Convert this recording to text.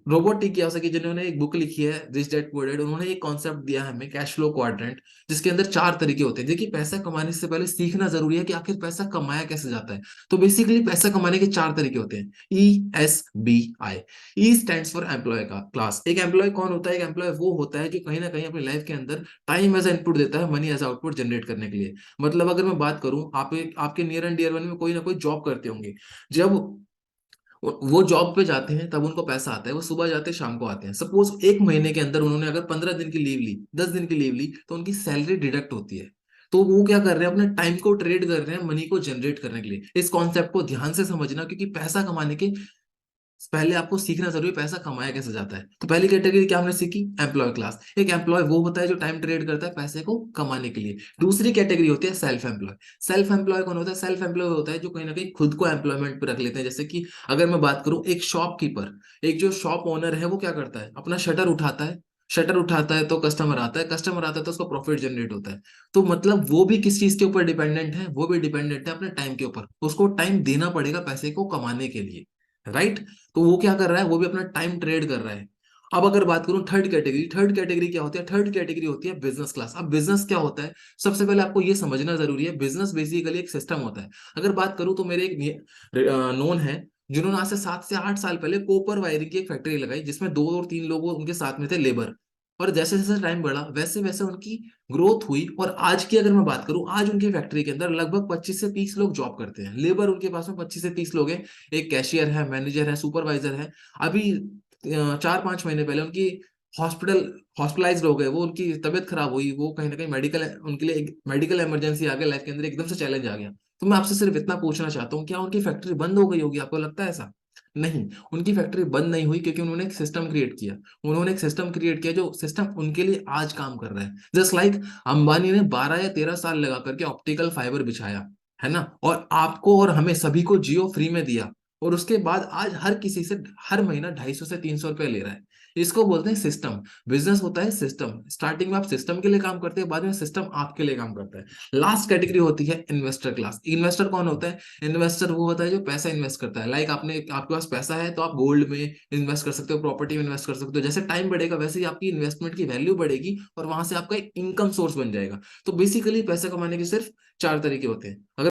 Robot Kiyosaki जिन्होंने एक book लिखी है रिच डैड पुअर डैड, उन्होंने एक कॉन्सेप्ट दिया है हमें कैश फ्लो क्वाड्रेंट, जिसके अंदर चार तरीके होते हैं। देखिए पैसा कमाने से पहले सीखना जरूरी है कि आखिर पैसा कमाया कैसे जाता है। तो बेसिकली पैसा कमाने के चार तरीके होते हैं, ESBI। E stands for employ का क्लास। एक एम्प्लॉय कौन होता है? एक एम्प्लॉय वो होता है जो कहीं ना कहीं अपनी लाइफ के अंदर टाइम एज इनपुट देता है मनी एज आउटपुट जनरेट करने के लिए। मतलब अगर मैं बात करूं, आप आपके नियर एंड डियर वन में कोई ना कोई जॉब करते होंगे। जब वो जॉब पे जाते हैं तब उनको पैसा आता है, वो सुबह जाते हैं शाम को आते हैं। सपोज एक महीने के अंदर उन्होंने अगर 15 दिन की लीव ली, 10 दिन की लीव ली, तो उनकी सैलरी डिडक्ट होती है। तो वो क्या कर रहे हैं? अपने टाइम को ट्रेड कर रहे हैं मनी को जनरेट करने के लिए। इस कॉन्सेप्ट को ध्यान से समझना, क्योंकि पैसा कमाने के पहले आपको सीखना जरूरी है पैसा कमाया कैसे जाता है। तो पहली कैटेगरी क्या हमने सीखी? Employee class. एक एम्प्लॉय वो होता है जो टाइम ट्रेड करता है पैसे को कमाने के लिए। दूसरी कैटेगरी होती है सेल्फ एम्प्लॉय। सेल्फ एम्प्लॉय कौन होता है? सेल्फ एम्प्लॉय होता है जो कहीं ना कहीं खुद को एम्प्लॉयमेंट पे रख लेते हैं। जैसे कि अगर मैं बात करूं, एक शॉपकीपर, एक जो शॉप ओनर है, वो क्या करता है? अपना शटर उठाता है, शटर उठाता है तो कस्टमर आता है, कस्टमर आता है तो उसका प्रॉफिट जनरेट होता है। तो मतलब वो भी किस चीज के ऊपर डिपेंडेंट है? वो भी डिपेंडेंट है अपने टाइम के ऊपर। उसको टाइम देना पड़ेगा पैसे को कमाने के लिए, राइट? तो वो क्या कर रहा है? वो भी अपना टाइम ट्रेड कर रहा है। अब अगर बात करूं थर्ड कैटेगरी, थर्ड कैटेगरी क्या होती है? थर्ड कैटेगरी होती है बिजनेस क्लास। अब बिजनेस क्या होता है? सबसे पहले आपको ये समझना जरूरी है, बिजनेस बेसिकली एक सिस्टम होता है। अगर बात करूं तो मेरे एक नोन है, जिन्होंने आज से 7 से 8 साल पहले कॉपर वायरिंग की एक फैक्ट्री लगाई, जिसमें 2 और 3 लोग उनके साथ में थे, लेबर। और जैसे जैसे टाइम बढ़ा वैसे वैसे उनकी ग्रोथ हुई, और आज की अगर मैं बात करूं, आज उनकी फैक्ट्री के अंदर लगभग 25 से 30 लोग जॉब करते हैं। लेबर उनके पास में 25 से 30 लोग हैं। एक कैशियर है, मैनेजर है, सुपरवाइजर है। अभी 4-5 महीने पहले उनकी हॉस्पिटलाइज्ड हो गए, वो उनकी तबीयत खराब हुई, वो कहीं ना कहीं मेडिकल, उनके लिए एक मेडिकल इमरजेंसी आ गया, लाइफ के अंदर एकदम से चैलेंज आ गया। तो मैं आपसे सिर्फ इतना पूछना चाहता हूँ, क्या उनकी फैक्ट्री बंद हो गई होगी? आपको लगता है ऐसा? नहीं, उनकी फैक्ट्री बंद नहीं हुई, क्योंकि उन्होंने एक सिस्टम क्रिएट किया। उन्होंने एक सिस्टम क्रिएट किया जो सिस्टम उनके लिए आज काम कर रहा है। जस्ट लाइक अंबानी ने 12 या 13 साल लगा करके ऑप्टिकल फाइबर बिछाया, है ना, और आपको और हमें सभी को जियो फ्री में दिया। और उसके बाद आज हर किसी से हर महीना 250 से 300 रुपये ले रहा है। इसको बोलते हैं सिस्टम। बिजनेस होता है सिस्टम। स्टार्टिंग में आप सिस्टम के लिए काम करते हैं, बाद में सिस्टम आपके लिए काम करता है। लास्ट कैटेगरी होती है इन्वेस्टर क्लास। इन्वेस्टर कौन होता है? इन्वेस्टर वो होता है जो पैसा इन्वेस्ट करता है। लाइक आपके पास पैसा है तो आप गोल्ड में इन्वेस्ट कर सकते हो, प्रॉपर्टी में इन्वेस्ट कर सकते हो। जैसे टाइम बढ़ेगा वैसे ही आपकी इन्वेस्टमेंट की वैल्यू बढ़ेगी, और वहां से आपका एक इनकम सोर्स बन जाएगा। तो बेसिकली पैसा कमाने के सिर्फ चार तरीके होते हैं। अगर